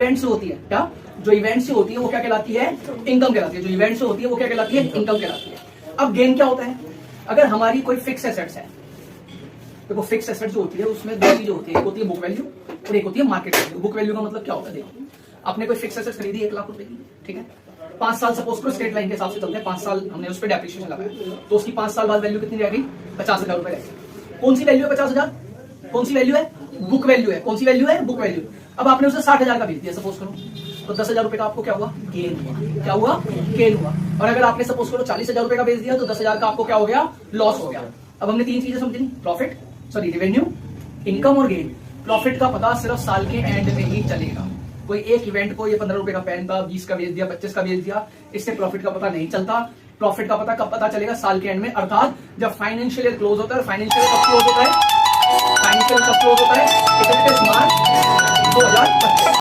Event से होती है क्या, जो इवेंट से होती है वो क्या कहलाती है, इनकम कहलाती है। जो इवेंट से होती है वो क्या कहलाती है, इनकम कहलाती है। अब गेन क्या होता है, अगर हमारी कोई फिक्स एसेट्स है, देखो फिक्स एसेट जो होती है उसमें दो चीजें होती है, एक होती है बुक वैल्यू और एक होती है मार्केट वैल्यू। बुक वैल्यू का मतलब क्या होता है, देखो आपने कोई फिक्स एसेट खरीदी 1 लाख रुपए की, ठीक है, 5 साल सपोज करो स्ट्रेट लाइन के हिसाब से चलते हैं, 5 साल हमने उस पर डेप्रिसिएशन लगाया, तो उसकी 5 साल बाद वैल्यू कितनी रह गई, 50,000 रुपए रह गई। कौन सी वैल्यू है 50,000, कौन सी वैल्यू है, बुक वैल्यू है। कौन सी वैल्यू है, बुक वैल्यू। अब आपने उसे 60,000 का बेच दिया सपोज करो, तो 10,000 रुपए का आपको क्या हुआ, गेन हुआ। क्या हुआ, गेन हुआ। और अगर आपने सपोज करो 40,000 रुपए का बेच दिया तो 10,000 का आपको क्या हो गया, लॉस हो गया। अब हमने 3 चीजें समझी, प्रॉफिट, सॉरी रेवेन्यू, इनकम और गेन। प्रॉफिट का पता सिर्फ साल के एंड में ही चलेगा। कोई एक इवेंट को ये 15 रुपए का पेन था, 20 का बेच दिया, 25 का बेच दिया, इससे प्रॉफिट का पता नहीं चलता। प्रॉफिट का पता कब पता चलेगा, साल के एंड में, अर्थात जब फाइनेंशियल ईयर क्लोज होता है। फाइनेंशियल ईयर कब क्लोज होता है, फाइनेंशियल कब क्लोज होता है, 31 मार्च 2025।